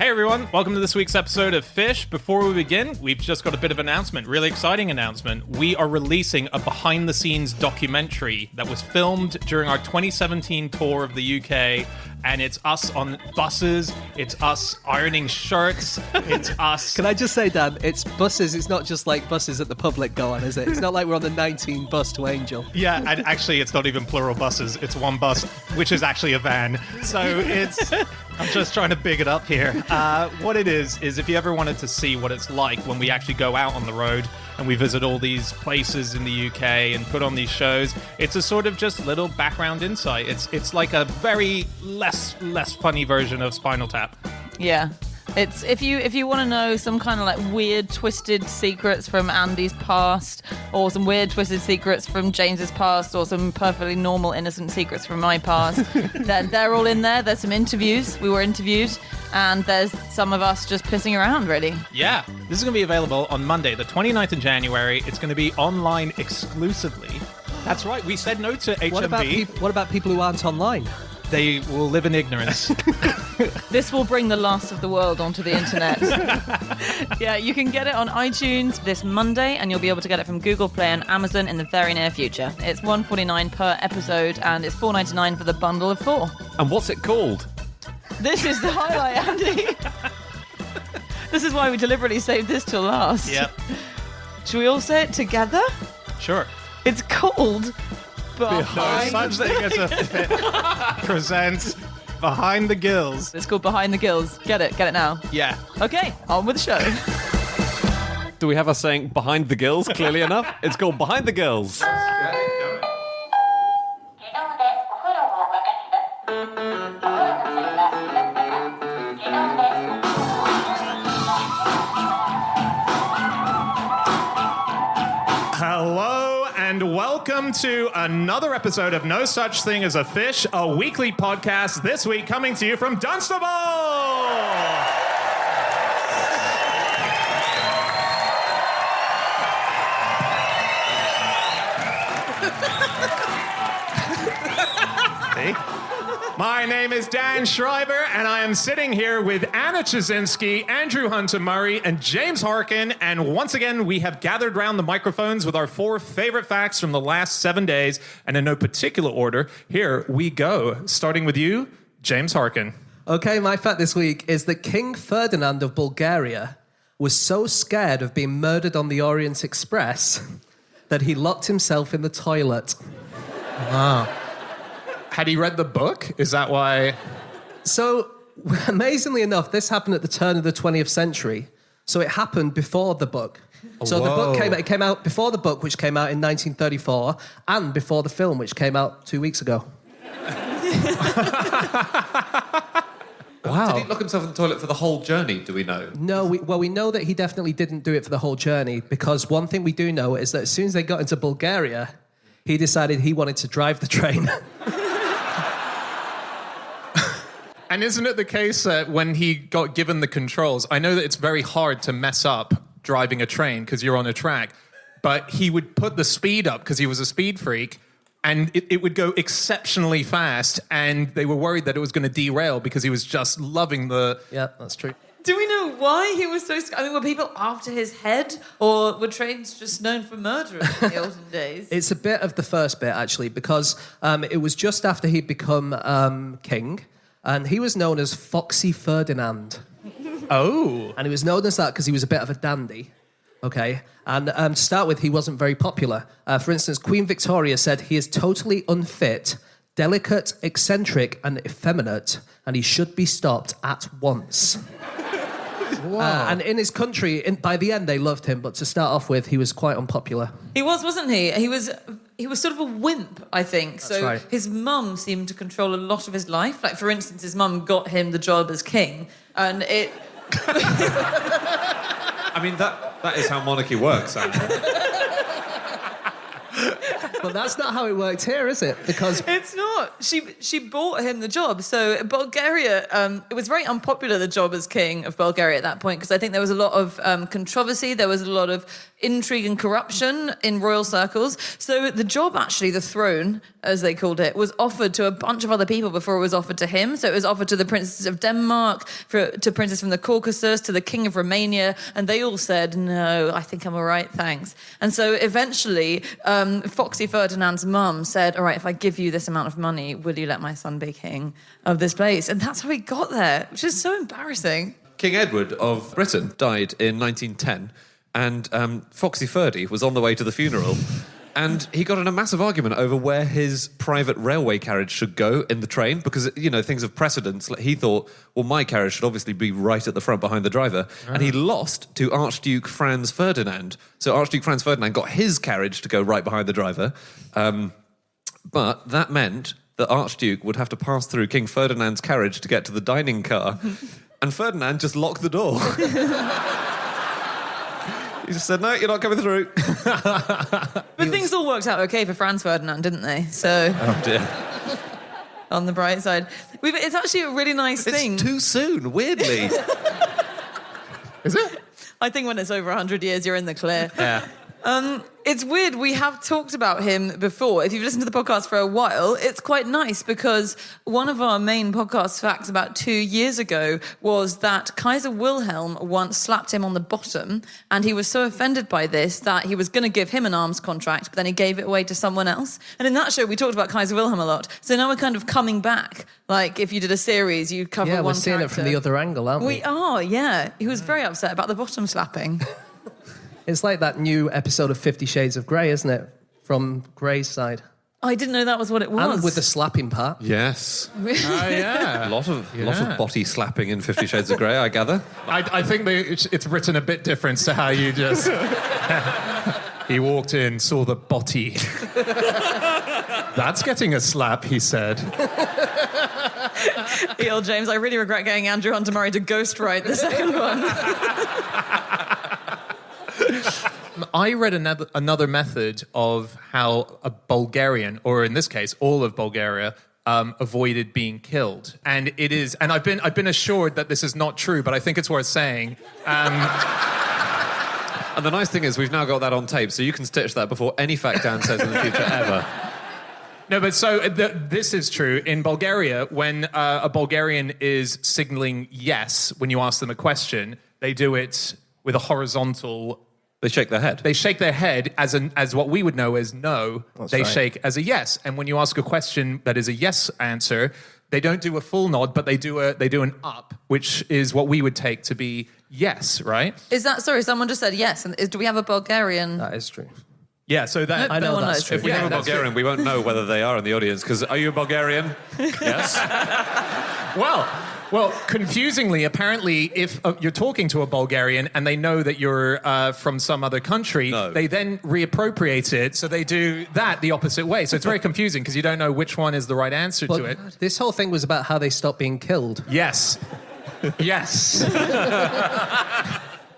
Hey everyone, welcome to this week's episode of Fish. Before we begin, we've just got a bit of announcement, really exciting announcement. We are releasing a behind-the-scenes documentary that was filmed during our 2017 tour of the UK, and it's us on buses, it's us ironing shirts, it's us... Can I just say, Dan, it's buses, it's not just like buses that the public go on, is it? It's not like we're on the 19 bus to Angel. Yeah, and actually it's not even plural buses, it's one bus, which is actually a van. So it's... I'm just trying to big it up here. What it is if you ever wanted to see what it's like when we actually go out on the road and we visit all these places in the UK and put on these shows, it's a sort of just little background insight. It's like a very less funny version of Spinal Tap. Yeah. It's if you want to know some kind of like weird twisted secrets from Andy's past, or some weird twisted secrets from James's past, or some perfectly normal innocent secrets from my past, then they're all in there. There's some interviews. We were interviewed, and there's some of us just pissing around, really. Yeah. This is going to be available on Monday, the 29th of January. It's going to be online exclusively. That's right. We said no to HMV. What about people who aren't online? They will live in ignorance. This will bring the last of the world onto the internet. Yeah, you can get it on iTunes this Monday, and you'll be able to get it from Google Play and Amazon in the very near future. It's $1.49 per episode, and it's $4.99 for the bundle of 4. And what's it called? This is the highlight, Andy. This is why we deliberately saved this till last. Yep. Should we all say it together? Sure. It's called... No such thing as a fit presents Behind the Gills. It's called Behind the Gills. Get it now. Yeah. Okay, on with the show. Do we have us saying behind the gills clearly enough? It's called Behind the Gills. Hello and welcome to another episode of No Such Thing as a Fish, a weekly podcast this week coming to you from Dunstable! See? My name is Dan Schreiber, and I am sitting here with Anna Chazinski, Andrew Hunter-Murray, and James Harkin. And once again, we have gathered round the microphones with our 4 favorite facts from the last 7 days. And in no particular order, here we go. Starting with you, James Harkin. Okay, my fact this week is that King Ferdinand of Bulgaria was so scared of being murdered on the Orient Express that he locked himself in the toilet. Wow. Had he read the book? Is that why? So, amazingly enough, this happened at the turn of the 20th century. So it happened before the book. So the book came out before the book, which came out in 1934, and before the film, which came out 2 weeks ago. Wow. Did he lock himself in the toilet for the whole journey, do we know? No, we know that he definitely didn't do it for the whole journey, because one thing we do know is that as soon as they got into Bulgaria, he decided he wanted to drive the train. And isn't it the case that when he got given the controls, I know that it's very hard to mess up driving a train because you're on a track, but he would put the speed up because he was a speed freak, and it would go exceptionally fast, and they were worried that it was going to derail because he was just loving the... Yeah, that's true. Do we know why he was so scared? I mean, were people after his head, or were trains just known for murderers in the olden days? It's a bit of the first bit, actually, because it was just after he'd become king, and he was known as Foxy Ferdinand. Oh. And he was known as that because he was a bit of a dandy, okay? And to start with, he wasn't very popular. For instance, Queen Victoria said he is totally unfit, delicate, eccentric, and effeminate, and he should be stopped at once. And in his country, by the end, they loved him, but to start off with, he was quite unpopular. He was, wasn't he? He was sort of a wimp, I think. That's so right. His mum seemed to control a lot of his life. Like, for instance, his mum got him the job as king, and it... I mean, that is how monarchy works, Andy. But that's not how it worked here, is it? Because it's not. She bought him the job. So Bulgaria, it was very unpopular, the job as king of Bulgaria at that point, because I think there was a lot of controversy. There was a lot of intrigue and corruption in royal circles. So the job, actually, the throne, as they called it, was offered to a bunch of other people before it was offered to him. So it was offered to the princesses of Denmark, to princes from the Caucasus, to the king of Romania, and they all said, no, I think I'm all right, thanks. And so eventually, Foxy Ferdinand's mum said, all right, if I give you this amount of money, will you let my son be king of this place? And that's how he got there, which is so embarrassing. King Edward of Britain died in 1910, and Foxy Ferdy was on the way to the funeral. And he got in a massive argument over where his private railway carriage should go in the train because, things of precedence. He thought, well, my carriage should obviously be right at the front behind the driver. And he lost to Archduke Franz Ferdinand. So Archduke Franz Ferdinand got his carriage to go right behind the driver. But that meant the Archduke would have to pass through King Ferdinand's carriage to get to the dining car. And Ferdinand just locked the door. He just said, no, you're not coming through. But things all worked out okay for Franz Ferdinand, didn't they? So, Oh, dear. on the bright side. It's actually a really nice thing. It's too soon, weirdly. Is it? I think when it's over 100 years, you're in the clear. Yeah. It's weird. We have talked about him before. If you've listened to the podcast for a while, it's quite nice because one of our main podcast facts about 2 years ago was that Kaiser Wilhelm once slapped him on the bottom, and he was so offended by this that he was going to give him an arms contract, but then he gave it away to someone else. And in that show, we talked about Kaiser Wilhelm a lot. So now we're kind of coming back. Like if you did a series, you cover one Yeah, we're character. seeing it from the other angle, aren't we? We are, yeah. He was very upset about the bottom slapping. It's like that new episode of 50 Shades of Grey, isn't it? From Grey's side. I didn't know that was what it was. And with the slapping part. Yes. Oh, yeah. A lot of body slapping in 50 Shades of Grey, I gather. I think it's written a bit different to how you just... He walked in, saw the body. That's getting a slap, he said. E.L. James, I really regret getting Andrew Hunter Murray to ghostwrite the second one. I read another method of how a Bulgarian, or in this case, all of Bulgaria, avoided being killed, and it is. And I've been assured that this is not true, but I think it's worth saying. And the nice thing is we've now got that on tape, so you can stitch that before any fact Dan says in the future ever. No, but so this is true. In Bulgaria, when a Bulgarian is signaling yes when you ask them a question, they do it with a horizontal... They shake their head. They shake their head as what we would know as no. That's they right. shake as a yes. And when you ask a question that is a yes answer, they don't do a full nod, but they do an up, which is what we would take to be yes, right? Is that, sorry, someone just said yes. And do we have a Bulgarian? That is true. Yeah, so that... I know no one that's knows. true. If we have a that's Bulgarian, we won't know whether they are in the audience, because are you a Bulgarian? Yes. Well, confusingly, apparently, if you're talking to a Bulgarian and they know that you're from some other country, No. they then reappropriate it, so they do that the opposite way. So it's very confusing because you don't know which one is the right answer to it. This whole thing was about how they stopped being killed. Yes. Yes.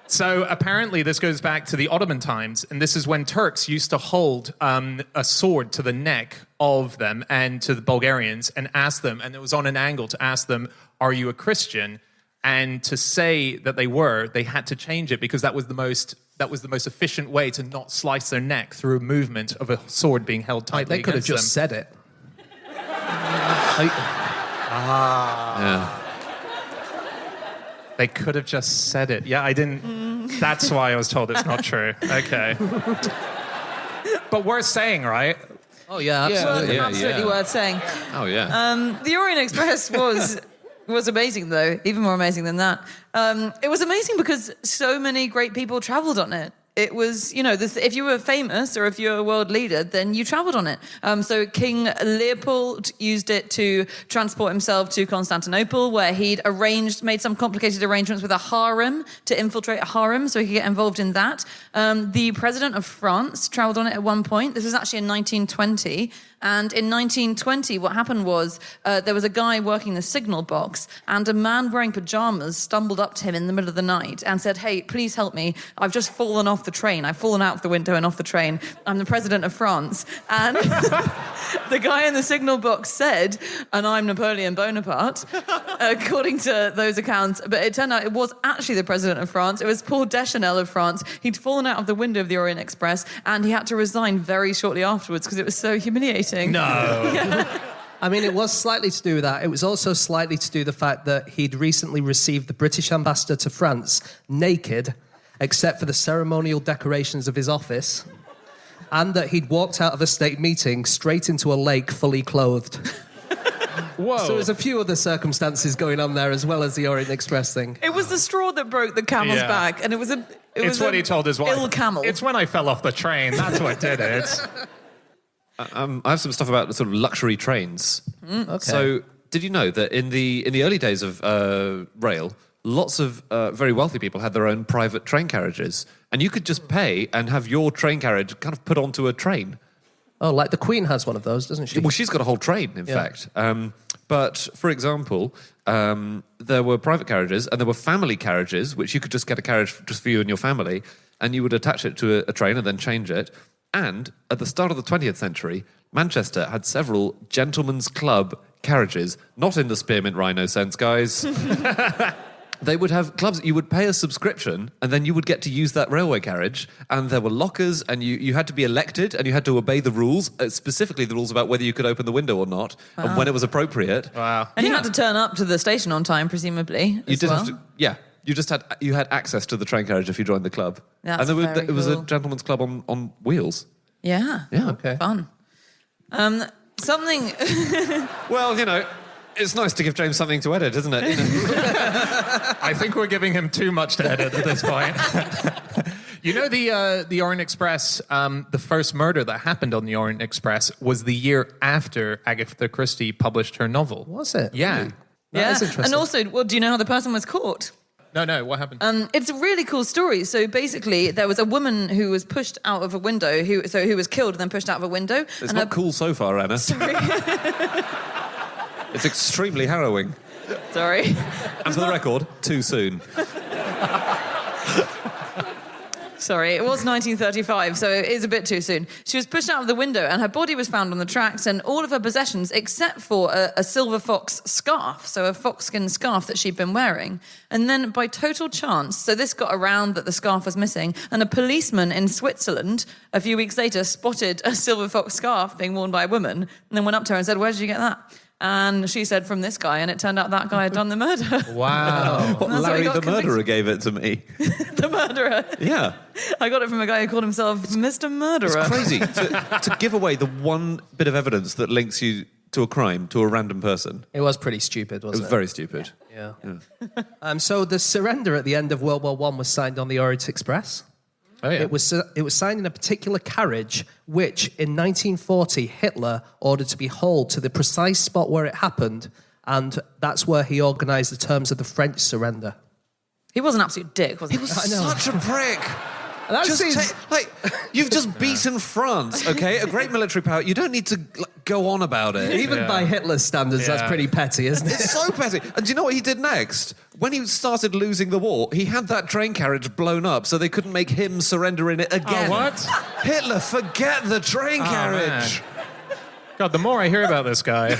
So apparently this goes back to the Ottoman times, and this is when Turks used to hold a sword to the neck of them and to the Bulgarians and ask them, and it was on an angle to ask them, are you a Christian? And to say that they were, they had to change it because that was the most efficient way to not slice their neck through a movement of a sword being held tightly They could have against just them. said it. Yeah. They could have just said it. Yeah, I didn't... That's why I was told it's not true. Okay. But worth saying, right? Oh, yeah, Well, absolutely. Yeah, absolutely yeah. worth saying. Oh, yeah. The Orient Express was amazing, though. Even more amazing than that. It was amazing because so many great people travelled on it. It was, if you were famous or if you were a world leader, then you travelled on it. So King Leopold used it to transport himself to Constantinople, where he'd made some complicated arrangements with a harem to infiltrate a harem, so he could get involved in that. The president of France travelled on it at one point. This was actually in 1920. And in 1920, what happened was there was a guy working the signal box, and a man wearing pajamas stumbled up to him in the middle of the night and said, "Hey, please help me. I've just fallen off off the train. I've fallen out of the window and off the train. I'm the president of France. And the guy in the signal box said, and I'm Napoleon Bonaparte, according to those accounts. But it turned out it was actually the president of France. It was Paul Deschanel of France. He'd fallen out of the window of the Orient Express, and he had to resign very shortly afterwards because it was so humiliating. No. Yeah. I mean, it was slightly to do with that. It was also slightly to do with the fact that he'd recently received the British ambassador to France naked, except for the ceremonial decorations of his office, and that he'd walked out of a state meeting straight into a lake fully clothed. Whoa. So there's a few other circumstances going on there as well as the Orient Express thing. It was the straw that broke the camel's back, and it was It's what he told his wife. Ill camel. It's when I fell off the train. That's what did it. I have some stuff about sort of luxury trains. Okay. So, did you know that in the early days of rail, lots of very wealthy people had their own private train carriages, and you could just pay and have your train carriage kind of put onto a train. Oh, like the Queen has one of those, doesn't she? Well, she's got a whole train, in fact. But, for example, there were private carriages and there were family carriages, which you could just get a carriage just for you and your family, and you would attach it to a train and then change it. And at the start of the 20th century, Manchester had several gentlemen's club carriages, not in the spearmint rhino sense, guys. They would have clubs, you would pay a subscription, and then you would get to use that railway carriage, and there were lockers, and you had to be elected, and you had to obey the rules, specifically the rules about whether you could open the window or not, and when it was appropriate. Wow. And you had to turn up to the station on time, presumably. You did have to, yeah. You had access to the train carriage if you joined the club. That's and very it was a cool. gentleman's club on wheels. Yeah. Yeah. Okay. Fun. Something. Well, it's nice to give James something to edit, isn't it? I think we're giving him too much to edit at this point. The Orient Express, the first murder that happened on the Orient Express was the year after Agatha Christie published her novel. Was it? Yeah. That is interesting. And also, well, do you know how the person was caught? No, what happened? It's a really cool story. So basically, there was a woman who was pushed out of a window, who was killed and then pushed out of a window. It's not cool so far, Anna. Sorry. It's extremely harrowing. Sorry. And for the record, too soon. Sorry, it was 1935, so it is a bit too soon. She was pushed out of the window and her body was found on the tracks and all of her possessions, except for a silver fox scarf, so a foxskin scarf that she'd been wearing. And then by total chance, so this got around that the scarf was missing, and a policeman in Switzerland a few weeks later spotted a silver fox scarf being worn by a woman and then went up to her and said, "Where did you get that?" And she said, "From this guy," and it turned out that guy had done the murder. Wow. That's how he Larry got the murderer convicted. gave it to me. The murderer. Yeah. I got it from a guy who called himself Mr. Murderer. It's crazy to give away the one bit of evidence that links you to a crime, to a random person. It was pretty stupid, It wasn't was it? very stupid. Yeah. So the surrender at the end of World War I was signed on the Orient Express. Oh, yeah. It was signed in a particular carriage, which in 1940 Hitler ordered to be hauled to the precise spot where it happened, and that's where he organised the terms of the French surrender. He was an absolute dick, wasn't he? Such a prick. That Just seems- you've just beaten France, okay? A great military power. You don't need to go on about it. Even by Hitler's standards, that's Yeah. pretty petty, isn't it? It's so petty. And do you know what he did next? When he started losing the war, he had that train carriage blown up so they couldn't make him surrender in it again. Oh, what? Hitler, forget the train carriage. Man. God, the more I hear about this guy.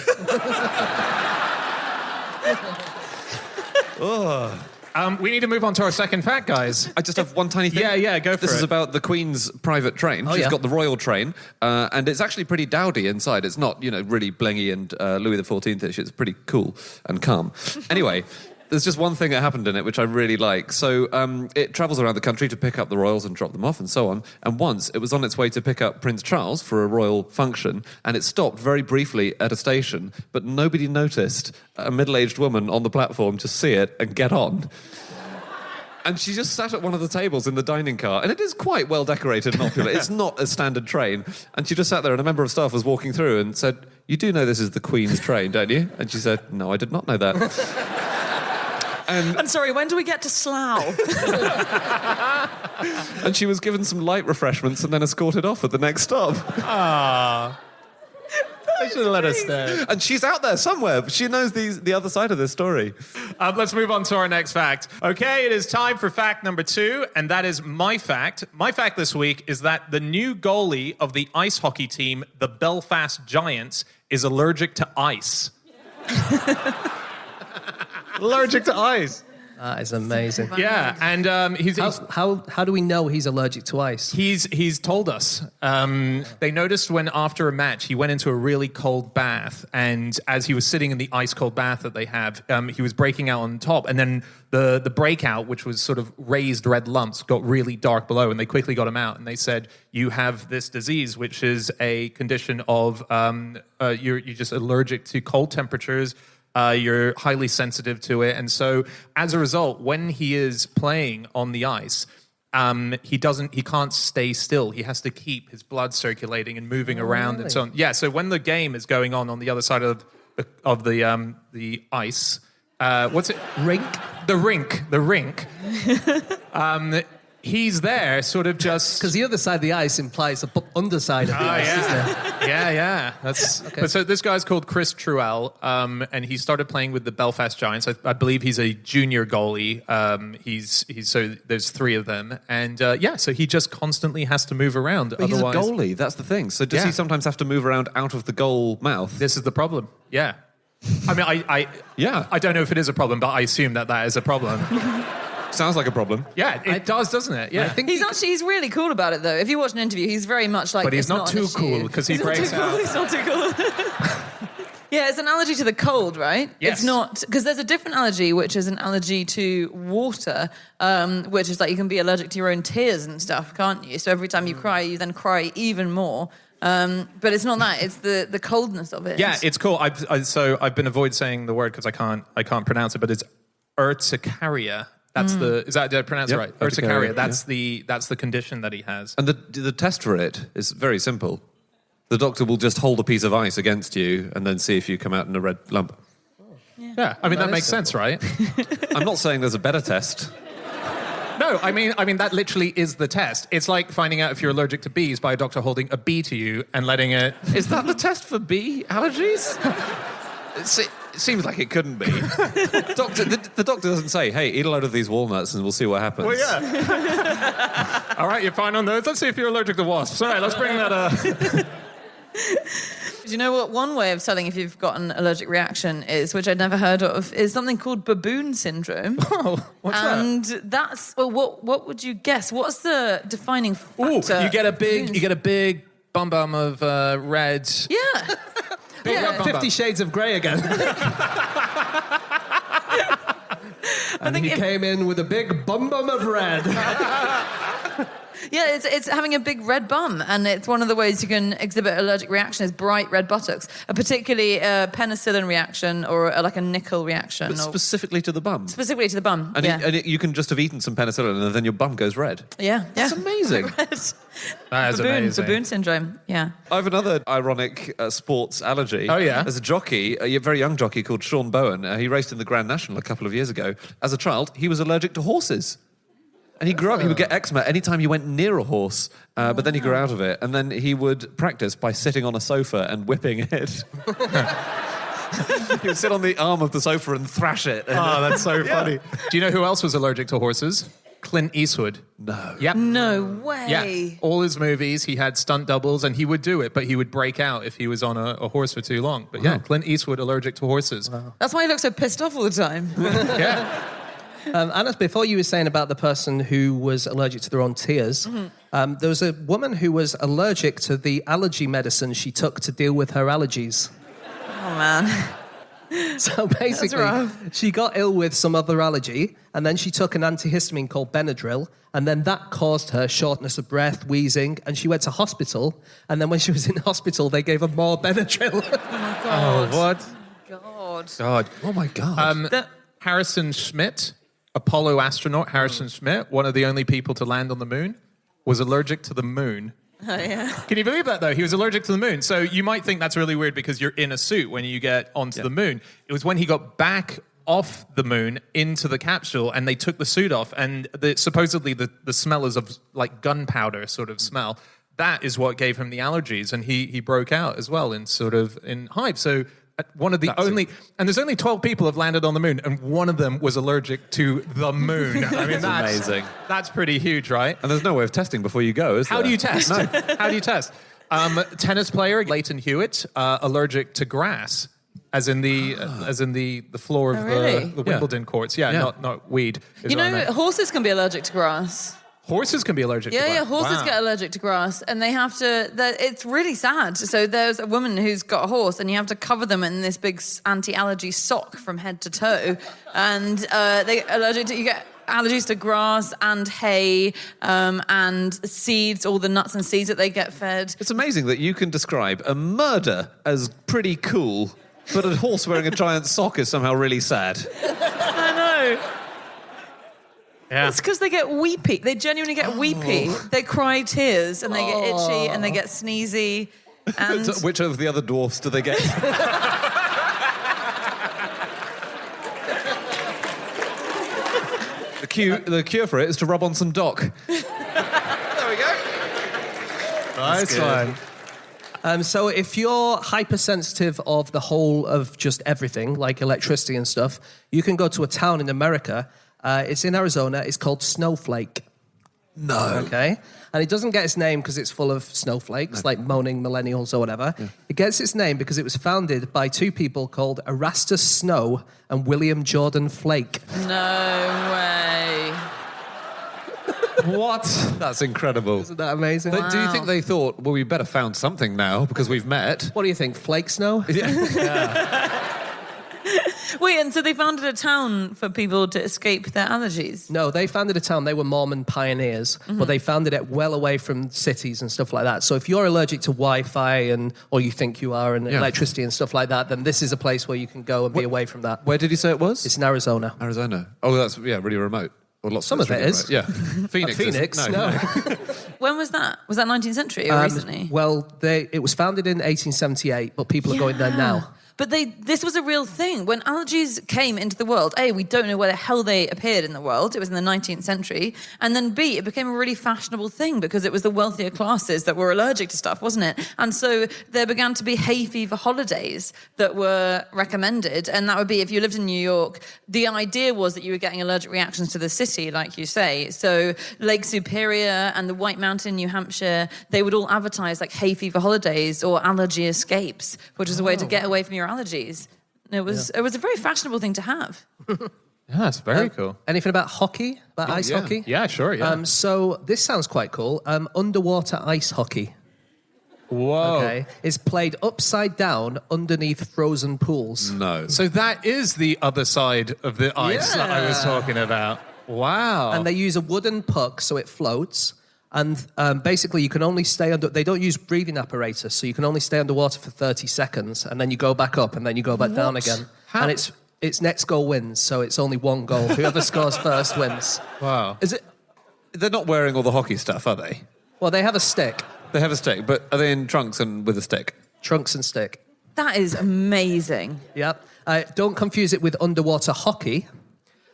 We need to move on to our second fact, guys. I just have one tiny thing. Yeah, go for This it. is about the Queen's private train. She's yeah. got the royal train, and it's actually pretty dowdy inside. It's not, really blingy and Louis XIV-ish. It's pretty cool and calm. Anyway, there's just one thing that happened in it which I really like. So it travels around the country to pick up the royals and drop them off and so on. And once it was on its way to pick up Prince Charles for a royal function, and it stopped very briefly at a station, but nobody noticed a middle-aged woman on the platform just see it and get on. And she just sat at one of the tables in the dining car, and it is quite well decorated and opulent. It's not a standard train. And she just sat there, and a member of staff was walking through and said, "You do know this is the Queen's train, don't you?" And she said, "No, I did not know that." I'm sorry, when do we get to Slough? And she was given some light refreshments and then escorted off at the next stop. I should have let her stay. And she's out there somewhere. She knows the other side of this story. Let's move on to our next fact. Okay, it is time for fact number 2, and that is my fact. My fact this week is that the new goalie of the ice hockey team, the Belfast Giants, is allergic to ice. Allergic to ice. That is amazing. Yeah, and How do we know he's allergic to ice? He's told us. They noticed when after a match he went into a really cold bath, and as he was sitting in the ice cold bath that they have, he was breaking out on top, and then the breakout, which was sort of raised red lumps, got really dark below, and they quickly got him out, and they said, you have this disease, which is a condition of you're just allergic to cold temperatures. You're highly sensitive to it. And so as a result, when he is playing on the ice, he can't stay still. He has to keep his blood circulating and moving around and so on. Yeah, so when the game is going on the other side of the ice, what's it? Rink? The rink. He's there sort of just... Because the other side of the ice implies the underside of the ice, isn't it? Yeah. That's okay. So this guy's called Chris Truell, and he started playing with the Belfast Giants. I believe he's a junior goalie. He's so there's 3 of them, and so he just constantly has to move around. But otherwise, he's a goalie. That's the thing. So does he sometimes have to move around out of the goal mouth? This is the problem. Yeah. I mean, I don't know if it is a problem, but I assume that is a problem. Sounds like a problem. Yeah, it does, doesn't it? Yeah. I think He's really cool about it, though. If you watch an interview, he's very much like... But he's it's not an too issue. cool because he breaks out. He's not too cool. Yeah, it's an allergy to the cold, right? Yes. It's not... Because there's a different allergy, which is an allergy to water, which is like you can be allergic to your own tears and stuff, can't you? So every time you cry, you then cry even more. But it's not that. It's the coldness of it. Yeah, it's cool. I've been avoid saying the word because I can't pronounce it, but it's urticaria. That's did I pronounce it right? Urticaria. That's the condition that he has. And the test for it is very simple. The doctor will just hold a piece of ice against you and then see if you come out in a red lump. Yeah, I mean that makes sense, right? I'm not saying there's a better test. No, I mean that literally is the test. It's like finding out if you're allergic to bees by a doctor holding a bee to you and letting it... Is that the test for bee allergies? It seems like it couldn't be. The doctor doesn't say, hey, eat a load of these walnuts and we'll see what happens. Well, yeah. All right, you're fine on those. Let's see if you're allergic to wasps. All right, let's bring that up. Do you know what one way of telling if you've got an allergic reaction is, which I'd never heard of, is something called baboon syndrome. Oh, what's that? And that's... Well, what would you guess? What's the defining factor? Ooh, you get a big bum of red... Yeah. Big red bum 50 Shades of Grey again. And he came in with a big bum of red. Yeah, it's having a big red bum, and it's one of the ways you can exhibit allergic reaction is bright red buttocks, particularly a penicillin reaction or like a nickel reaction. But specifically to the bum? Specifically to the bum, and yeah. You can just have eaten some penicillin and then your bum goes red. Yeah. That's amazing. That is amazing. Baboon syndrome, yeah. I have another ironic sports allergy. Oh, yeah? There's a jockey, a very young jockey called Sean Bowen. He raced in the Grand National a couple of years ago. As a child, he was allergic to horses. And he grew up, he would get eczema anytime he went near a horse, but then he grew out of it. And then he would practice by sitting on a sofa and whipping it. He would sit on the arm of the sofa and thrash it. Oh, that's so funny. Do you know who else was allergic to horses? Clint Eastwood. No. Yep. No way. Yeah. All his movies, he had stunt doubles, and he would do it, but he would break out if he was on a horse for too long. But yeah, Clint Eastwood allergic to horses. Wow. That's why he looks so pissed off all the time. Yeah. Anna, before you were saying about the person who was allergic to their own tears, there was a woman who was allergic to the allergy medicine she took to deal with her allergies. Oh, man. So basically, she got ill with some other allergy, and then she took an antihistamine called Benadryl, and then that caused her shortness of breath, wheezing, and she went to hospital, and then when she was in hospital, they gave her more Benadryl. Oh, my God. Oh, what? God. Oh, my God. Harrison Schmitt, Apollo astronaut Harrison Schmitt, one of the only people to land on the moon, was allergic to the moon. Oh, yeah. Can you believe that, though? He was allergic to the moon. So you might think that's really weird because you're in a suit when you get onto the moon. It was when he got back off the moon into the capsule and they took the suit off, and supposedly the smell is of like gunpowder sort of smell. that is what gave him the allergies, and he broke out as well in hives. So one of the and there's only 12 people have landed on the moon, and one of them was allergic to the moon. I mean, that's amazing. That's pretty huge, right? And there's no way of testing before you go, is there? How do you test? How do you test? Tennis player Leighton Hewitt, allergic to grass, as in the floor of the Wimbledon courts. Yeah, not weed. You know, horses can be allergic to grass. Horses can be allergic to grass? Yeah, horses get allergic to grass, and they have to... It's really sad. So there's a woman who's got a horse, and you have to cover them in this big anti-allergy sock from head to toe, and you get allergies to grass and hay and seeds, all the nuts and seeds that they get fed. It's amazing that you can describe a murder as pretty cool, but a horse wearing a giant sock is somehow really sad. I know. Yeah. It's because they get weepy. They genuinely get weepy. They cry tears, and they get itchy, and they get sneezy. And Which of the other dwarfs do they get? The cure for it is to rub on some Doc. There we go. Nice one. So if you're hypersensitive of the whole of just everything, like electricity and stuff, you can go to a town in America. It's in Arizona. It's called Snowflake. No. Okay. And it doesn't get its name because it's full of snowflakes, like moaning millennials or whatever. Yeah. It gets its name because it was founded by two people called Erastus Snow and William Jordan Flake. no way. What? That's incredible. Isn't that amazing? Do you think they thought, well, we better found something now because we've met? What do you think? Flake Snow? Wait, and so they founded a town for people to escape their allergies? No, they founded a town. They were Mormon pioneers, but they founded it well away from cities and stuff like that. So if you're allergic to Wi-Fi or you think you are, and electricity and stuff like that, then this is a place where you can go and be away from that. Where did you say it was? It's in Arizona. Arizona. Oh, that's really remote. Well, Some of it is. Remote. Yeah. Phoenix. Phoenix? No. When was that? Was that 19th century or recently? Well, it was founded in 1878, but people are going there now. But this was a real thing. When allergies came into the world, A, we don't know where the hell they appeared in the world. It was in the 19th century. And then B, it became a really fashionable thing because it was the wealthier classes that were allergic to stuff, wasn't it? And so there began to be hay fever holidays that were recommended. And that would be, if you lived in New York, the idea was that you were getting allergic reactions to the city, like you say. So Lake Superior and the White Mountain, New Hampshire, they would all advertise like hay fever holidays or allergy escapes, which is a way to get away from your allergies. It was a very fashionable thing to have. Yeah, it's very cool. Anything about hockey? About ice hockey? Yeah, sure, yeah. So this sounds quite cool. Underwater ice hockey. Whoa. Okay. It's played upside down underneath frozen pools. No. So that is the other side of the ice that I was talking about. Wow. And they use a wooden puck so it floats. And basically, you can only stay under... They don't use breathing apparatus, so you can only stay underwater for 30 seconds, and then you go back up, and then you go back down again. How? And it's next goal wins, so it's only one goal. Whoever scores first wins. Wow. Is it? They're not wearing all the hockey stuff, are they? Well, they have a stick. They have a stick, but are they in trunks and with a stick? Trunks and stick. That is amazing. Yep. Don't confuse it with underwater hockey.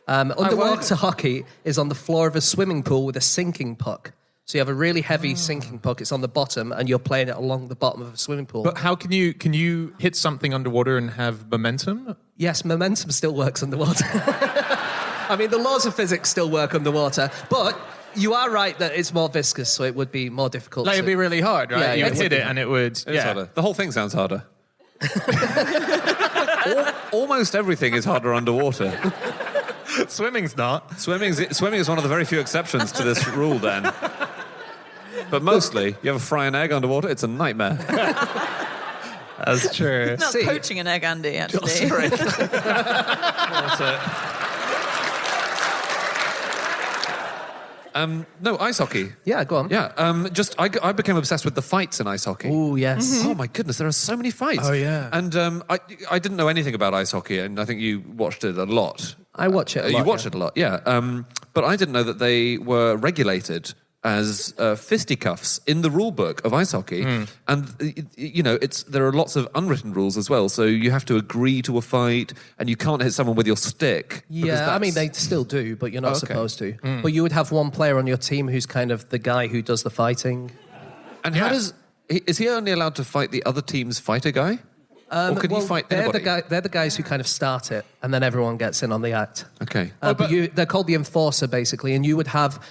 Underwater hockey is on the floor of a swimming pool with a sinking puck. So you have a really heavy sinking puck. It's on the bottom, and you're playing it along the bottom of a swimming pool. But how can you hit something underwater and have momentum? Yes, momentum still works underwater. I mean, the laws of physics still work underwater, but you are right that it's more viscous, so it would be more difficult. Like, it'd be really hard, right? Yeah, you yeah, would hit it, and it would... It's harder. The whole thing sounds harder. Almost everything is harder underwater. Swimming's not. Swimming is one of the very few exceptions to this rule, Dan. But mostly, you have a fry an egg underwater, it's a nightmare. That's true. Not poaching an egg, Andy, actually. No, ice hockey. Yeah, go on. Yeah, I became obsessed with the fights in ice hockey. Oh, yes. Oh my goodness, there are so many fights. Oh, yeah. And I didn't know anything about ice hockey, and I think you watched it a lot. I watch it a lot. You watch it a lot, yeah. But I didn't know that they were regulated as fisticuffs in the rule book of ice hockey. And, there are lots of unwritten rules as well. So you have to agree to a fight, and you can't hit someone with your stick. Yeah, I mean, they still do, but you're not supposed to. But you would have one player on your team who's kind of the guy who does the fighting. And how is he only allowed to fight the other team's fighter guy? Or could he fight anybody? They're the guys who kind of start it, and then everyone gets in on the act. Okay. They're called the enforcer, basically, and you would have...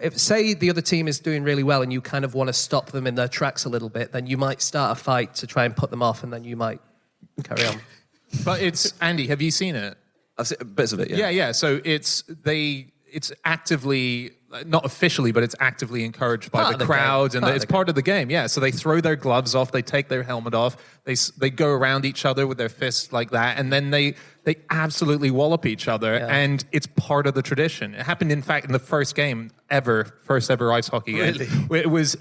If, say the other team is doing really well and you kind of want to stop them in their tracks a little bit, then you might start a fight to try and put them off, and then you might carry on. But it's... Andy, have you seen it? I've seen bits of it, yeah. Yeah. So it's actively, not officially, but it's actively encouraged by the crowd, and it's part of the game. Yeah. So they throw their gloves off, they take their helmet off, they go around each other with their fists like that, and then they absolutely wallop each other, and it's part of the tradition. It happened, in fact, in the first game first ever ice hockey game. It was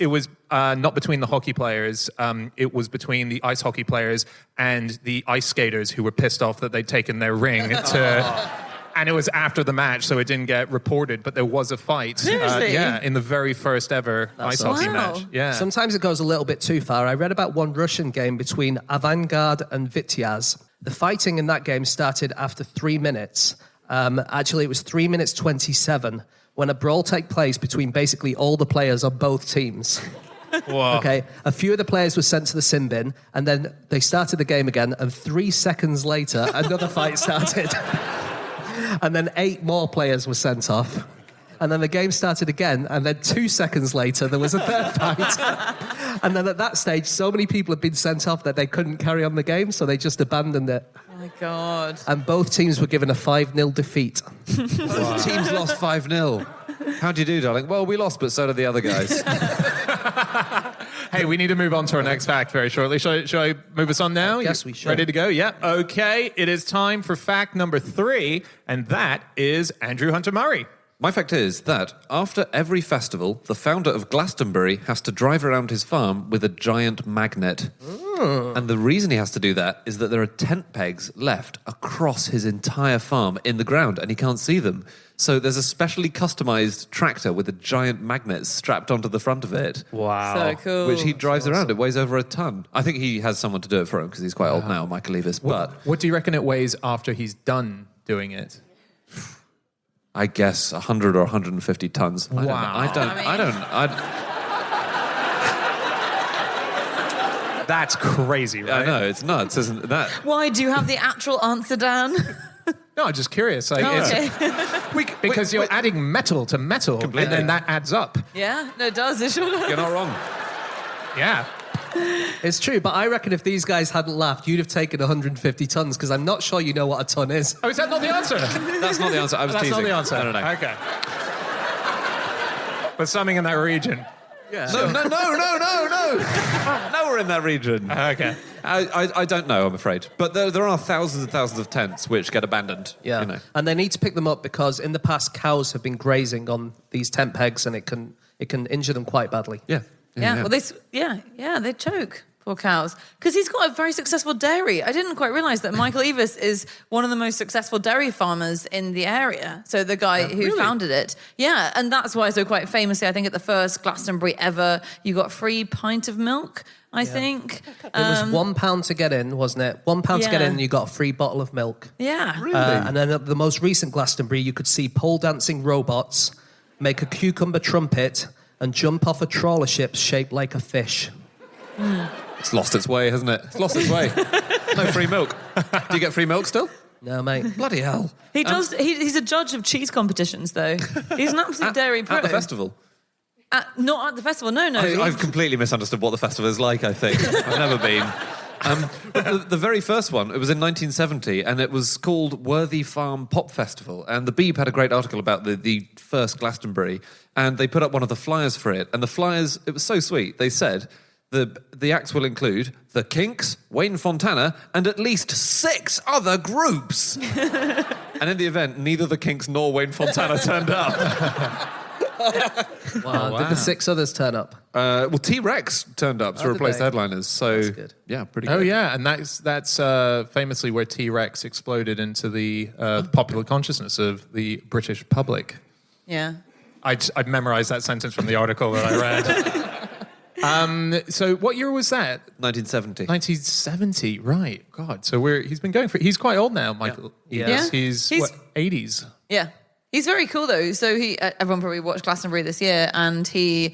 not between the hockey players. It was between the ice hockey players and the ice skaters who were pissed off that they'd taken their ring to. And it was after the match, so it didn't get reported, but there was a fight. Seriously? In the very first ever ice hockey match. Yeah. Sometimes it goes a little bit too far. I read about one Russian game between Avangard and Vityaz. The fighting in that game started after 3 minutes. Actually, it was 3 minutes 27 when a brawl took place between basically all the players on both teams. Wow. Okay, a few of the players were sent to the sin bin, and then they started the game again, and 3 seconds later, another fight started. And then 8 more players were sent off. And then the game started again, and then 2 seconds later, there was a third fight. And then at that stage, so many people had been sent off that they couldn't carry on the game, so they just abandoned it. Oh, my God. And both teams were given a 5-0 defeat. Both teams lost 5-0. How'd you do, darling? Well, we lost, but so did the other guys. Hey, we need to move on to our next fact very shortly. Shall I move us on now? Yes, we should. Ready to go? Yeah. Okay, it is time for fact number 3, and that is Andrew Hunter Murray. My fact is that after every festival, the founder of Glastonbury has to drive around his farm with a giant magnet. And the reason he has to do that is that there are tent pegs left across his entire farm in the ground, and he can't see them. So there's a specially customized tractor with a giant magnet strapped onto the front of it. Wow. So cool. Which he drives around. It weighs over a ton. I think he has someone to do it for him because he's quite old now, Michael Levis. But What do you reckon it weighs after he's done doing it? I guess 100 or 150 tons. Wow. I don't know. That's crazy, right? I know, it's nuts, isn't that? Why do you have the actual answer, Dan? No, I'm just curious. Like, Okay. because you're adding metal to metal, Completely. and then that adds up. Yeah, no, it does. It sure does. You're not wrong. Yeah. It's true, but I reckon if these guys hadn't laughed, you'd have taken 150 tons, because I'm not sure you know what a ton is. Oh, is that not the answer? That's not the answer. I was That's teasing. not the answer. No. Okay. But something in that region. Yeah. No. No, we're in that region. Okay. I don't know, I'm afraid. But there are thousands and thousands of tents which get abandoned. Yeah, You know. and they need to pick them up because in the past cows have been grazing on these tent pegs, and it can injure them quite badly. Yeah. Yeah, well, they choke. Poor cows. Because he's got a very successful dairy. I didn't quite realise that Michael Eavis is one of the most successful dairy farmers in the area. So the guy who founded it. Yeah, and that's why, so quite famously, I think at the first Glastonbury ever, you got a free pint of milk, I think. It was £1 to get in, wasn't it? £1 to get Yeah. in, and you got a free bottle of milk. Yeah. And then at the most recent Glastonbury, you could see pole dancing robots make a cucumber trumpet and jump off a trawler ship shaped like a fish. It's lost its way, hasn't it? It's lost its way. No free milk. Do you get free milk still? No, mate. Bloody hell. He does. He's a judge of cheese competitions, though. He's an absolute dairy pro. At the festival? Not at the festival. No. I've completely misunderstood what the festival is like, I think. I've never been. But the very first one, it was in 1970, and it was called Worthy Farm Pop Festival. And the Beeb had a great article about the first Glastonbury, and they put up one of the flyers for it. And the flyers, it was so sweet. They said, the acts will include the Kinks, Wayne Fontana, and at least 6 other groups. And in the event, neither the Kinks nor Wayne Fontana turned up. Wow. Did the 6 others turn up? Well, T-Rex turned up to did replace they? the headliners. So, That's good. Yeah, pretty good. Oh, yeah, and that's famously where T-Rex exploded into the popular consciousness of the British public. Yeah. I'd memorised that sentence from the article that I read. So what year was that? 1970. 1970, right. God, so he's been going for... He's quite old now, Michael. Yeah. He's what, 80s? Yeah. He's very cool, though. So everyone probably watched Glastonbury this year, and he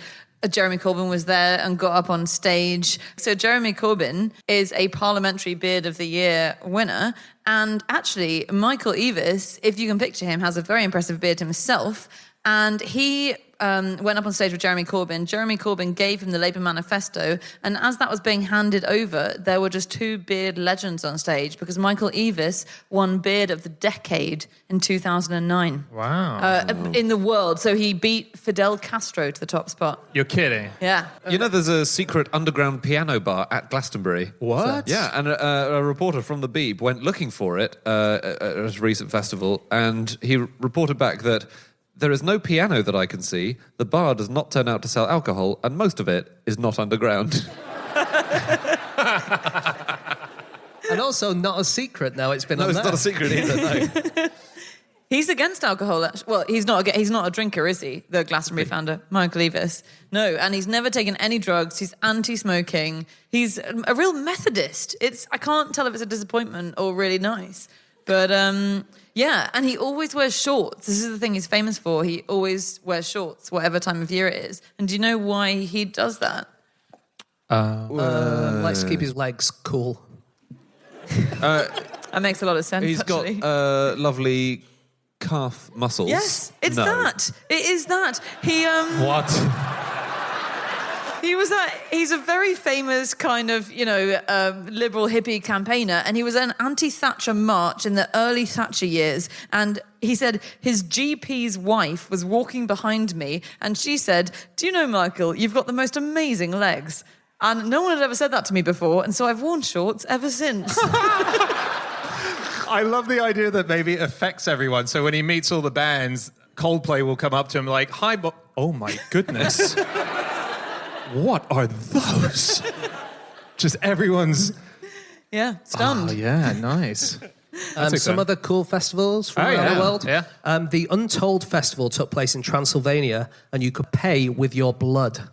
Jeremy Corbyn was there and got up on stage. So Jeremy Corbyn is a Parliamentary Beard of the Year winner. And actually, Michael Eavis, if you can picture him, has a very impressive beard himself. And he went up on stage with Jeremy Corbyn. Jeremy Corbyn gave him the Labour manifesto. And as that was being handed over, there were just two beard legends on stage because Michael Eavis won Beard of the Decade in 2009. Wow. In the world. So he beat Fidel Castro to the top spot. You're kidding. Yeah. You know, there's a secret underground piano bar at Glastonbury. What? Yeah, and a reporter from the Beeb went looking for it at a recent festival, and he reported back that there is no piano that I can see, the bar does not turn out to sell alcohol, and most of it is not underground. And also not a secret now, it's been No, on it's there. not a secret either, no. He's against alcohol. Well, he's not a drinker, is he? The Glastonbury founder, Michael Eavis. No, and he's never taken any drugs. He's anti-smoking. He's a real Methodist. I can't tell if it's a disappointment or really nice. But, yeah, and he always wears shorts. This is the thing he's famous for. He always wears shorts, whatever time of year it is. And do you know why he does that? Likes to keep his legs cool. That makes a lot of sense, He's actually. got lovely calf muscles. Yes, it's No. that. It is that. What? He's a very famous kind of, liberal hippie campaigner, and he was an anti-Thatcher march in the early Thatcher years, and he said his GP's wife was walking behind me, and she said, "Do you know, Michael, you've got the most amazing legs." And no one had ever said that to me before, and so I've worn shorts ever since. I love the idea that maybe it affects everyone. So when he meets all the bands, Coldplay will come up to him like, "Hi, oh my goodness. What are those?" Just everyone's... Yeah, stunned. Oh, yeah, nice. Some other cool festivals from around the world. Yeah. The Untold Festival took place in Transylvania, and you could pay with your blood.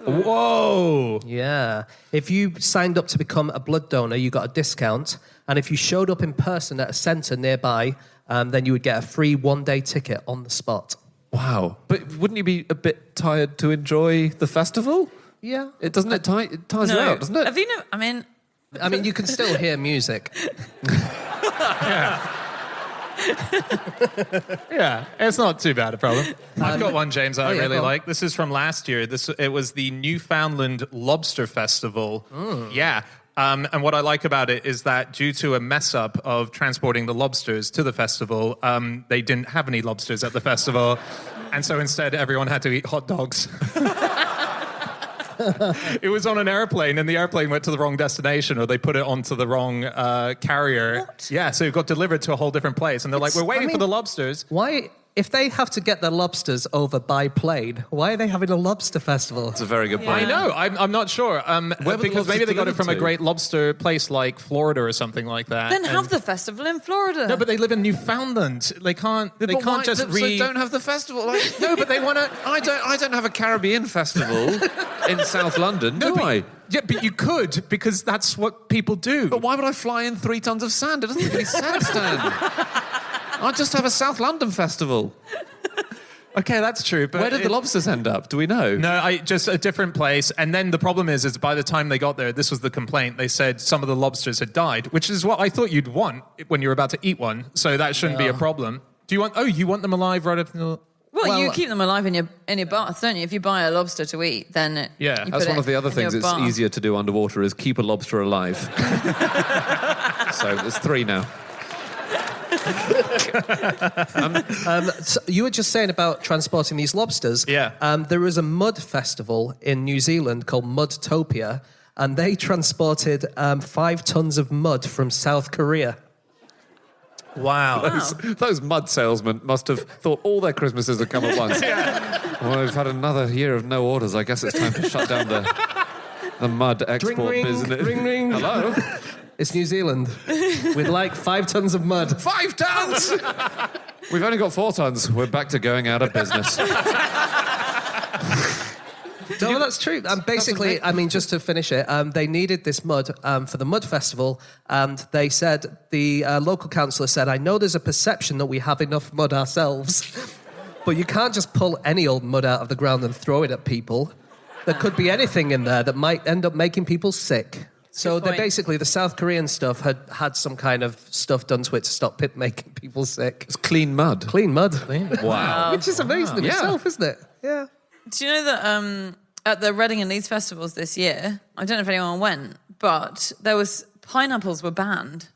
Whoa. Yeah. If you signed up to become a blood donor, you got a discount. And if you showed up in person at a centre nearby, then you would get a free one-day ticket on the spot. Wow. But wouldn't you be a bit tired to enjoy the festival? Yeah. It tires you out, doesn't it? Have you I mean, you can still hear music. Yeah, it's not too bad a problem. I've got one, James, I yeah, really go on. like. This is from last year. It was the Newfoundland Lobster Festival. Yeah. And what I like about it is that due to a mess up of transporting the lobsters to the festival, they didn't have any lobsters at the festival. And so instead, everyone had to eat hot dogs. It was on an airplane, and the airplane went to the wrong destination, or they put it onto the wrong carrier. What? Yeah, so it got delivered to a whole different place. And they're like, "We're waiting for the lobsters." Why, if they have to get their lobsters over by plane, why are they having a lobster festival? It's a very good Yeah. point. I know. I'm not sure. were the Because maybe lobsters they got it from a delivered to? great lobster place like Florida or something like that. Then And- have the festival in Florida. No, but they live in Newfoundland. They can't. They But can't why- just so don't have the festival. Like, no, but they want to. I don't have a Caribbean festival in South London, do I? Yeah, but you could, because that's what people do. But why would I fly in 3 tons of sand? It doesn't make any sense, Dan. I'll just have a South London festival. Okay, that's true. But Where did the lobsters end up? Do we know? No, just a different place. And then the problem is by the time they got there, this was the complaint. They said some of the lobsters had died, which is what I thought you'd want when you're about to eat one. So that shouldn't be a problem. Do you want? Oh, you want them alive right up? Well, you keep them alive in your bath, don't you? If you buy a lobster to eat, then Yeah, you That's put one it of the other in your things that's bath. easier to do underwater is keep a lobster alive. So there's 3 now. So you were just saying about transporting these lobsters. Yeah. There was a mud festival in New Zealand called Mudtopia, and they transported 5 tons of mud from South Korea. Wow. Those mud salesmen must have thought all their Christmases had come at once. Well, we've had another year of no orders. I guess it's time to shut down the mud export ring, business. ring, ring. Hello? It's New Zealand with like 5 tons of mud. 5 tons! We've only got 4 tons. We're back to going out of business. No, that's true. And basically, I mean, just to finish it, they needed this mud for the mud festival, and they said, the local councillor said, "I know there's a perception that we have enough mud ourselves." But you can't just pull any old mud out of the ground and throw it at people. There could be anything in there that might end up making people sick. So they basically, the South Korean stuff had some kind of stuff done to it to stop making people sick. It's clean mud. Clean mud. Wow. Which is amazing in itself, isn't it? Yeah. Do you know that at the Reading and Leeds festivals this year, I don't know if anyone went, but pineapples were banned.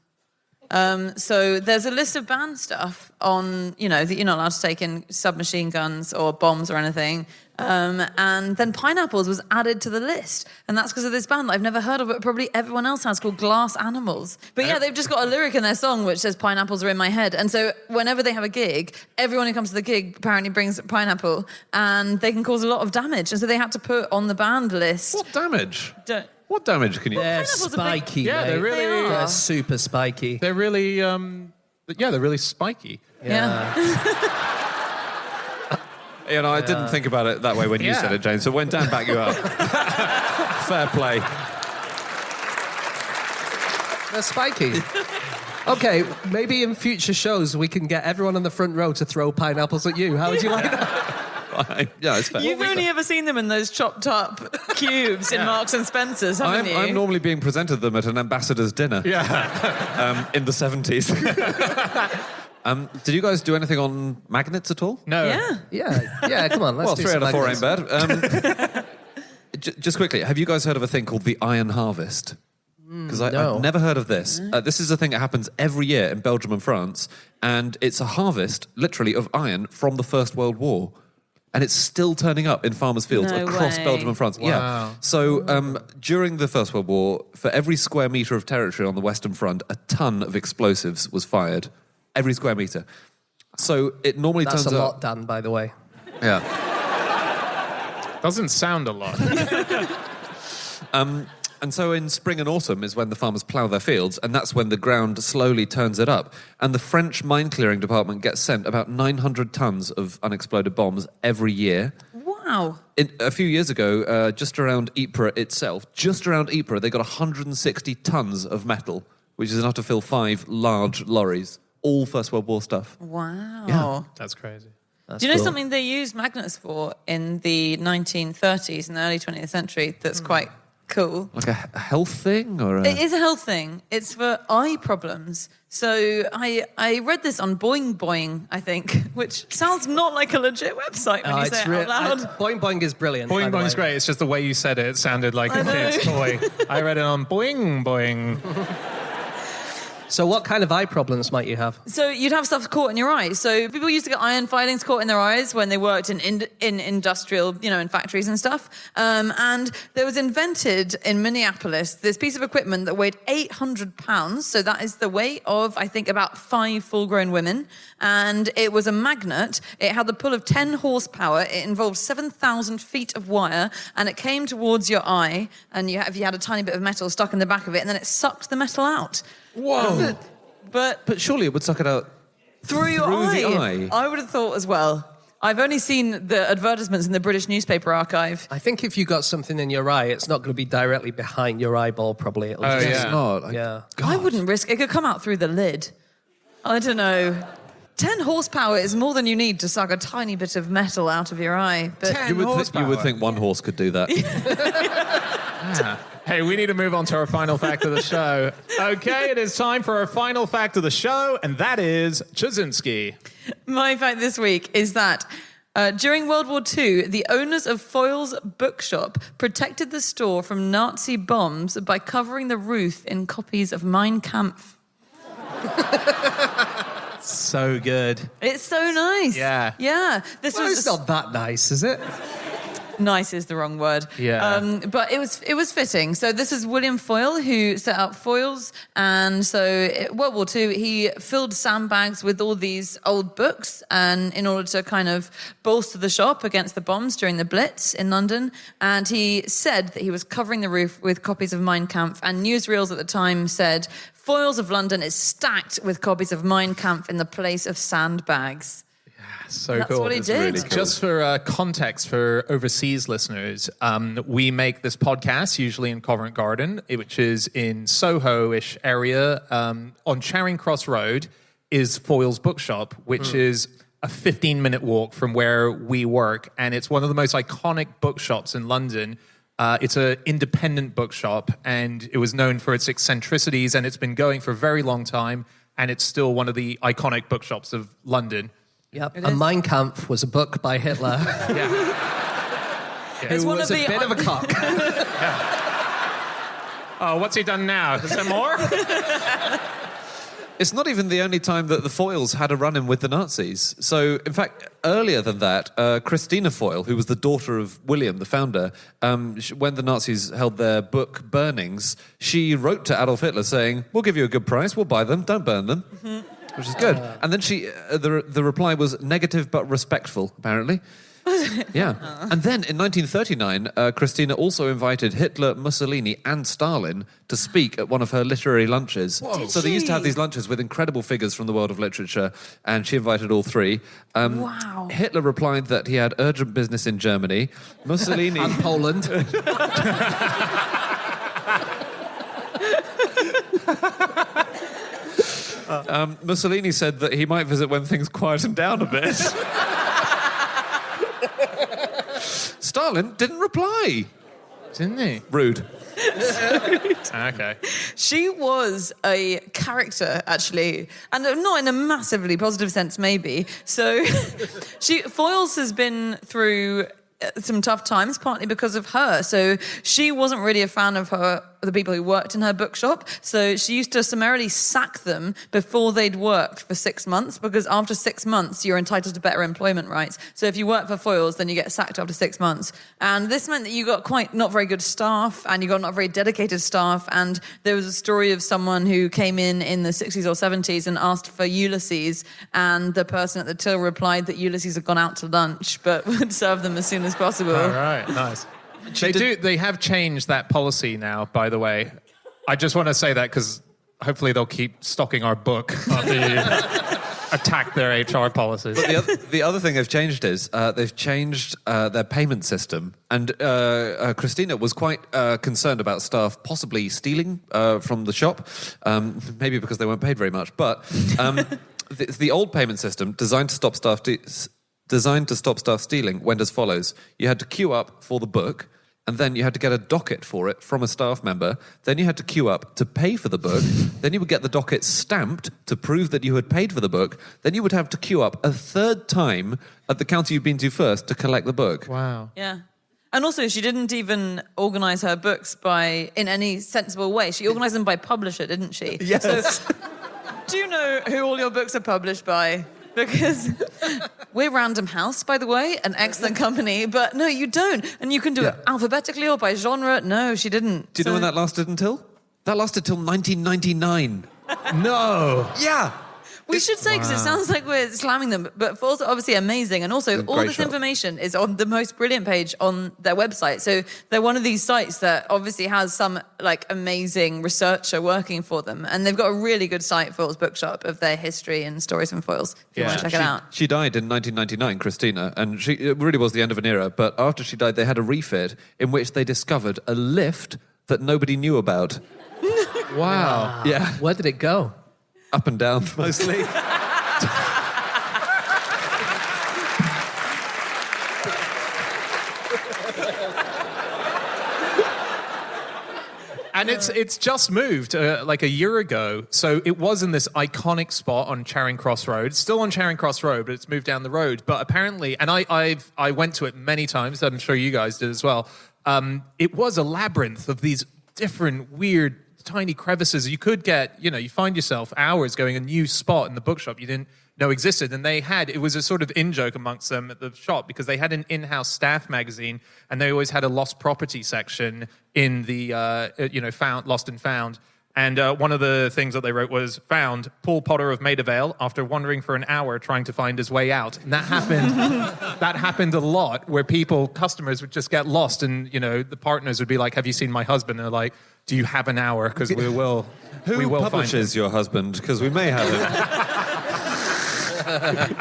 So there's a list of banned stuff on, that you're not allowed to take in submachine guns or bombs or anything. And then pineapples was added to the list. And that's because of this band that I've never heard of, but probably everyone else has, called Glass Animals. But yeah, they've just got a lyric in their song which says pineapples are in my head. And so whenever they have a gig, everyone who comes to the gig apparently brings a pineapple, and they can cause a lot of damage. And so they had to put on the banned list. What damage? What damage can you... They're pineapples are big. spiky, Yeah, mate. They're super spiky. They're really, they're really spiky. Yeah. I didn't think about it that way when you said it, James. So when Dan backed you up, fair play. They're spiky. Okay, maybe in future shows we can get everyone on the front row to throw pineapples at you. How would you like that? Yeah, it's fair. You've only ever seen them in those chopped up cubes in Marks and Spencer's, haven't you? I'm normally being presented them at an ambassador's dinner. Yeah. In the 70s. Did you guys do anything on magnets at all? No. Yeah, come on, let's do 3 out some of 4 magnets. ain't bad. Just quickly, have you guys heard of a thing called the iron harvest? Because no. I've never heard of this. This is a thing that happens every year in Belgium and France, and it's a harvest, literally, of iron from the First World War. And it's still turning up in farmers' fields across Belgium and France. Wow. Yeah. So during the First World War, for every square metre of territory on the Western Front, a ton of explosives was fired. Every square metre. So it normally That's turns a out... lot, Dan, by the way. Yeah. Doesn't sound a lot. And so in spring and autumn is when the farmers plough their fields, and that's when the ground slowly turns it up. And the French mine clearing department gets sent about 900 tons of unexploded bombs every year. Wow. A few years ago, just around Ypres itself, they got 160 tons of metal, which is enough to fill 5 large lorries. All First World War stuff. Wow. Yeah. That's crazy. Do you know something they used magnets for in the 1930s and the early 20th century that's quite cool? Like a health thing? It is a health thing. It's for eye problems. So I read this on Boing Boing, I think, which sounds not like a legit website when you say it out loud. Boing Boing is brilliant. Boing Boing's great. It's just the way you said it. It sounded like a kid's toy. I read it on Boing Boing. So what kind of eye problems might you have? So you'd have stuff caught in your eyes. So people used to get iron filings caught in their eyes when they worked in industrial, in factories and stuff. And there was invented in Minneapolis this piece of equipment that weighed 800 pounds. So that is the weight of, I think, about 5 full-grown women. And it was a magnet. It had the pull of 10 horsepower. It involved 7,000 feet of wire. And it came towards your eye. And if you had a tiny bit of metal stuck in the back of it, and then it sucked the metal out. Whoa. But surely it would suck it out through the eye. I would have thought as well. I've only seen the advertisements in the British newspaper archive. I think if you got something in your eye, it's not going to be directly behind your eyeball, probably. It'll just, It's not. Yeah. I wouldn't risk it. It could come out through the lid. I don't know. 10 horsepower is more than you need to suck a tiny bit of metal out of your eye. But You would think one horse could do that. Yeah. Hey, we need to move on to our final fact of the show. Okay, it is time for our final fact of the show, and that is Chazinski. My fact this week is that during World War II, the owners of Foyle's bookshop protected the store from Nazi bombs by covering the roof in copies of Mein Kampf. So good. It's so nice. Yeah. Yeah. It's not that nice, is it? Nice is the wrong word. Yeah. But it was fitting. So this is William Foyle who set up Foyle's, and so World War II he filled sandbags with all these old books, and in order to kind of bolster the shop against the bombs during the Blitz in London. And he said that he was covering the roof with copies of Mein Kampf, and newsreels at the time said Foyle's of London is stacked with copies of Mein Kampf in the place of sandbags. So That's cool. what he It's did. really cool. Just for context for overseas listeners, we make this podcast usually in Covent Garden, which is in Soho-ish area. On Charing Cross Road is Foyle's Bookshop, which is a 15-minute walk from where we work, and it's one of the most iconic bookshops in London. It's an independent bookshop, and it was known for its eccentricities, and it's been going for a very long time, and it's still one of the iconic bookshops of London. Yep. And Mein Kampf was a book by Hitler. It's Who one was of a the bit of a cock. Oh, what's he done now? Is there more? It's not even the only time that the Foyles had a run-in with the Nazis. So, in fact, earlier than that, Christina Foyle, who was the daughter of William, the founder, when the Nazis held their book burnings, she wrote to Adolf Hitler saying, "We'll give you a good price, we'll buy them, don't burn them," which is good. And then the reply was negative but respectful, apparently. Yeah. And then in 1939, Christina also invited Hitler, Mussolini, and Stalin to speak at one of her literary lunches. So they used to have these lunches with incredible figures from the world of literature, and she invited all three. Wow. Hitler replied that he had urgent business in Germany. Mussolini... And Poland. Mussolini said that he might visit when things quieten down a bit. Stalin didn't reply. Didn't he? Rude. Okay. She was a character, actually, and not in a massively positive sense, maybe. So, Foyles has been through some tough times, partly because of her. So she wasn't really a fan of the people who worked in her bookshop. So she used to summarily sack them before they'd worked for 6 months, because after 6 months, you're entitled to better employment rights. So if you work for Foyles, then you get sacked after 6 months. And this meant that you got quite not very good staff, and you got not very dedicated staff. And there was a story of someone who came in the 60s or 70s and asked for Ulysses, and the person at the till replied that Ulysses had gone out to lunch, but would serve them as soon as possible. All right, nice. They have changed that policy now, by the way. I just want to say that because hopefully they'll keep stocking our book after you attack their HR policies. But the other thing they've changed is they've changed their payment system. And Christina was quite concerned about staff possibly stealing from the shop, maybe because they weren't paid very much. But the old payment system, designed to stop staff stealing, went as follows. You had to queue up for the book, and then you had to get a docket for it from a staff member. Then you had to queue up to pay for the book. Then you would get the docket stamped to prove that you had paid for the book. Then you would have to queue up a third time at the counter you'd been to first to collect the book. Wow. Yeah. And also, she didn't even organise her books in any sensible way. She organised them by publisher, didn't she? Yes. So, do you know who all your books are published by? Because we're Random House, by the way, an excellent company, but no, you don't. And you can do it alphabetically or by genre. No, she didn't. Do you know when that lasted until? That lasted till 1999. No. Yeah. We should say, because it sounds like we're slamming them, but Foyles are obviously amazing. And also, all this information is on the most brilliant page on their website. So they're one of these sites that obviously has some amazing researcher working for them. And they've got a really good site, Foyles Bookshop, of their history and stories from Foyles. If you want to check it out. She died in 1999, Christina, and it really was the end of an era. But after she died, they had a refit in which they discovered a lift that nobody knew about. Wow. Yeah. Where did it go? Up and down, mostly. And it's just moved like a year ago. So it was in this iconic spot on Charing Cross Road. Still on Charing Cross Road, but it's moved down the road. But apparently, and I went to it many times. I'm sure you guys did as well. It was a labyrinth of these different weird tiny crevices. You could get, you find yourself hours going a new spot in the bookshop you didn't know existed. And it was a sort of in-joke amongst them at the shop, because they had an in-house staff magazine, and they always had a lost property section in the, lost and found. And one of the things that they wrote was, found Paul Potter of Maida Vale after wandering for an hour trying to find his way out. And that happened a lot, where customers would just get lost, and, the partners would be like, have you seen my husband? And they're like, do you have an hour? Because we will Who publishes your husband? Because we may have him.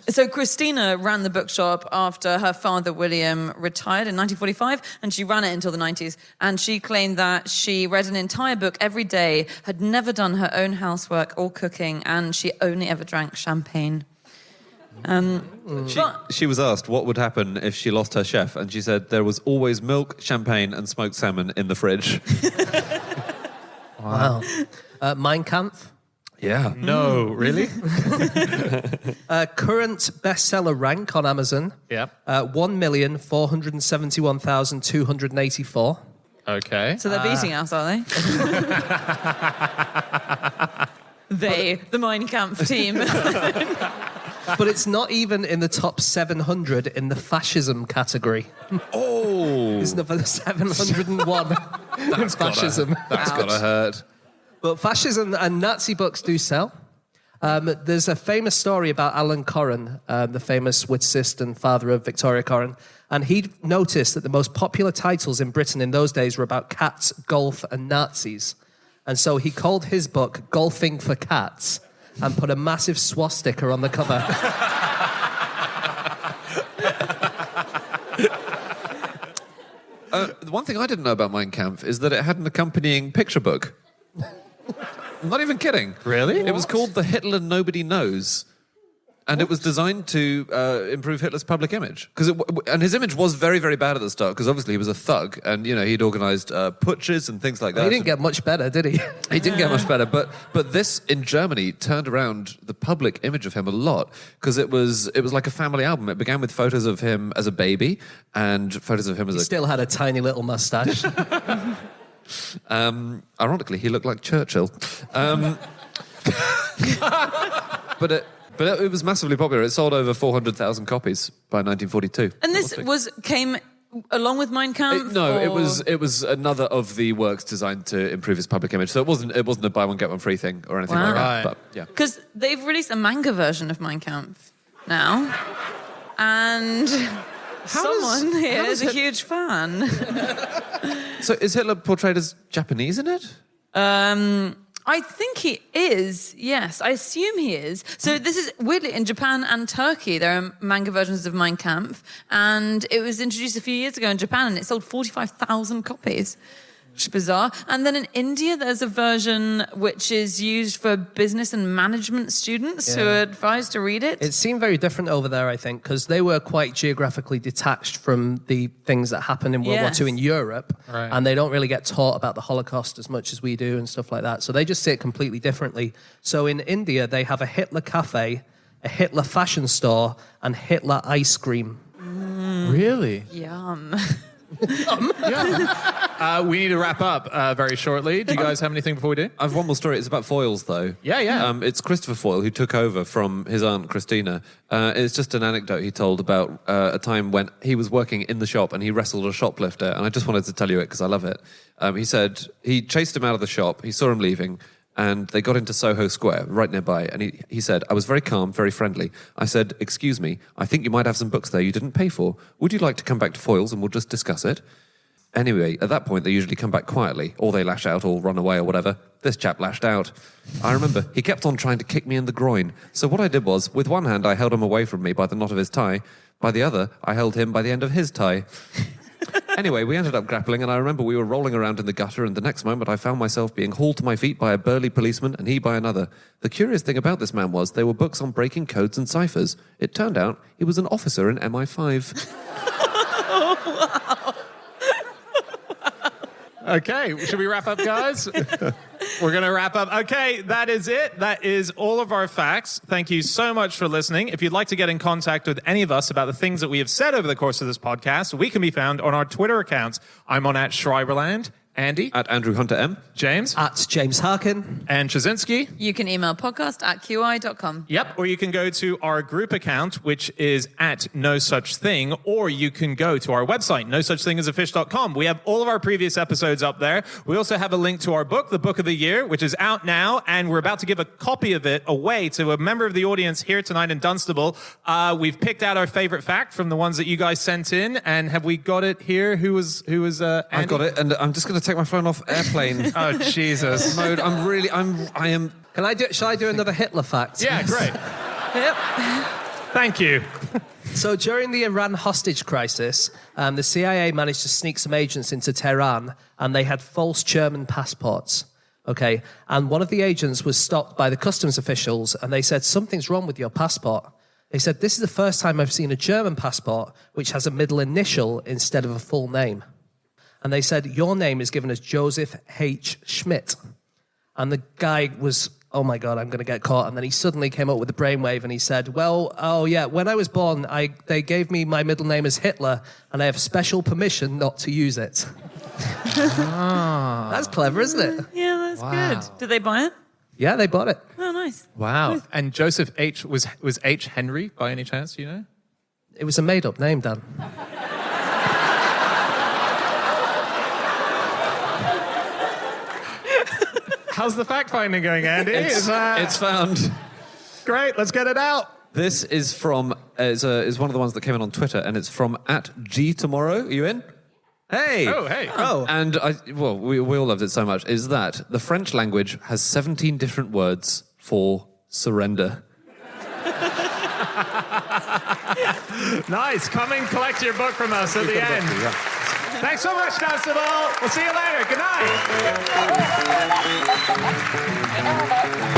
So Christina ran the bookshop after her father, William, retired in 1945, and she ran it until the 90s. And she claimed that she read an entire book every day, had never done her own housework or cooking, and she only ever drank champagne. She was asked what would happen if she lost her chef, and she said there was always milk, champagne, and smoked salmon in the fridge. Wow. Mein Kampf. Yeah. No, really? Current bestseller rank on Amazon. Yep. 1,471,284. Okay. So they're beating us, are they? The Mein Kampf team. But it's not even in the top 700 in the fascism category. Oh. It's number 701 in fascism. That's gotta hurt. But fascism and Nazi books do sell. There's a famous story about Alan Corran, the famous witticist and father of Victoria Corran. And he noticed that the most popular titles in Britain in those days were about cats, golf, and Nazis. And so he called his book Golfing for Cats and put a massive swastika on the cover. The one thing I didn't know about Mein Kampf is that it had an accompanying picture book. I'm not even kidding. Really? It was called The Hitler Nobody Knows. And it was designed to improve Hitler's public image. And his image was very, very bad at the start, because obviously he was a thug, and, you know, he'd organised putches and things like that. He didn't get much better, did he? He didn't get much better, but this in Germany turned around the public image of him a lot, because it was like a family album. It began with photos of him as a baby and photos of him as He still had a tiny little moustache. Ironically, he looked like Churchill. But it was massively popular. It sold over 400,000 copies by 1942. And this came along with Mein Kampf? It was another of the works designed to improve his public image. So it wasn't a buy one get one free thing or anything like that. Right. But yeah, Because they've released a manga version of Mein Kampf now, and someone here is a huge fan. So is Hitler portrayed as Japanese in it? I think he is, yes. I assume he is. So this is, weirdly, in Japan and Turkey, there are manga versions of Mein Kampf, and it was introduced a few years ago in Japan, and it sold 45,000 copies. Which is bizarre. And then in India, there's a version which is used for business and management students who are advised to read it. It seemed very different over there, I think, because they were quite geographically detached from the things that happened in World War II in Europe. Right. And they don't really get taught about the Holocaust as much as we do and stuff like that. So they just see it completely differently. So in India, they have a Hitler cafe, a Hitler fashion store, and Hitler ice cream. Really? Yum. We need to wrap up very shortly. Do you guys have anything before we do? I have one more story. It's about foils, though. Yeah. It's Christopher Foyle, who took over from his aunt, Christina. It's just an anecdote he told about a time when he was working in the shop and he wrestled a shoplifter, and I just wanted to tell you it because I love it. He said he chased him out of the shop, he saw him leaving, and they got into Soho Square, right nearby, and he said, I was very calm, very friendly. I said, excuse me, I think you might have some books there you didn't pay for. Would you like to come back to Foyle's and we'll just discuss it? Anyway, at that point, they usually come back quietly, or they lash out or run away or whatever. This chap lashed out. I remember he kept on trying to kick me in the groin. So what I did was, with one hand, I held him away from me by the knot of his tie. By the other, I held him by the end of his tie. Anyway, we ended up grappling, and I remember we were rolling around in the gutter, and the next moment I found myself being hauled to my feet by a burly policeman, and he by another. The curious thing about this man was there were books on breaking codes and ciphers. It turned out he was an officer in MI5. Okay, should we wrap up, guys? We're going to wrap up. Okay, that is it. That is all of our facts. Thank you so much for listening. If you'd like to get in contact with any of us about the things that we have said over the course of this podcast, we can be found on our Twitter accounts. I'm on @Schreiberland. Andy? At Andrew Hunter M. James? At James Harkin. And Chazinski? You can email podcast@qi.com. Yep, or you can go to our group account, which is @NoSuchThing, or you can go to our website, nosuchthingasafish.com. We have all of our previous episodes up there. We also have a link to our book, The Book of the Year, which is out now, and we're about to give a copy of it away to a member of the audience here tonight in Dunstable. We've picked out our favorite fact from the ones that you guys sent in, and have we got it here? Who was Andy? I've got it, and I'm just going to take my phone off airplane Oh, Jesus. mode. I am... Shall I do another Hitler fact? Yeah, great. Yep. Thank you. So during the Iran hostage crisis, the CIA managed to sneak some agents into Tehran, and they had false German passports. Okay, and one of the agents was stopped by the customs officials, and they said, something's wrong with your passport. He said, "This is the first time I've seen a German passport which has a middle initial instead of a full name." And they said, "Your name is given as Joseph H. Schmidt." And the guy was, "Oh my God, I'm going to get caught." And then he suddenly came up with a brainwave and he said, "Well, oh yeah, when I was born, they gave me my middle name as Hitler and I have special permission not to use it." That's clever, isn't it? Yeah, that's good. Did they buy it? Yeah, they bought it. Oh, nice. Wow. And Joseph H. was H. Henry by any chance, do you know? It was a made-up name, Dan. How's the fact-finding going, Andy? It's found. Great, let's get it out. This is from is one of the ones that came in on Twitter, and it's from @GTomorrow. Are you in? Hey. Oh, hey. Oh. And we all loved it so much. Is that the French language has 17 different words for surrender? Nice. Come and collect your book from us at the end. Thanks so much, Dunstable. We'll see you later. Good night.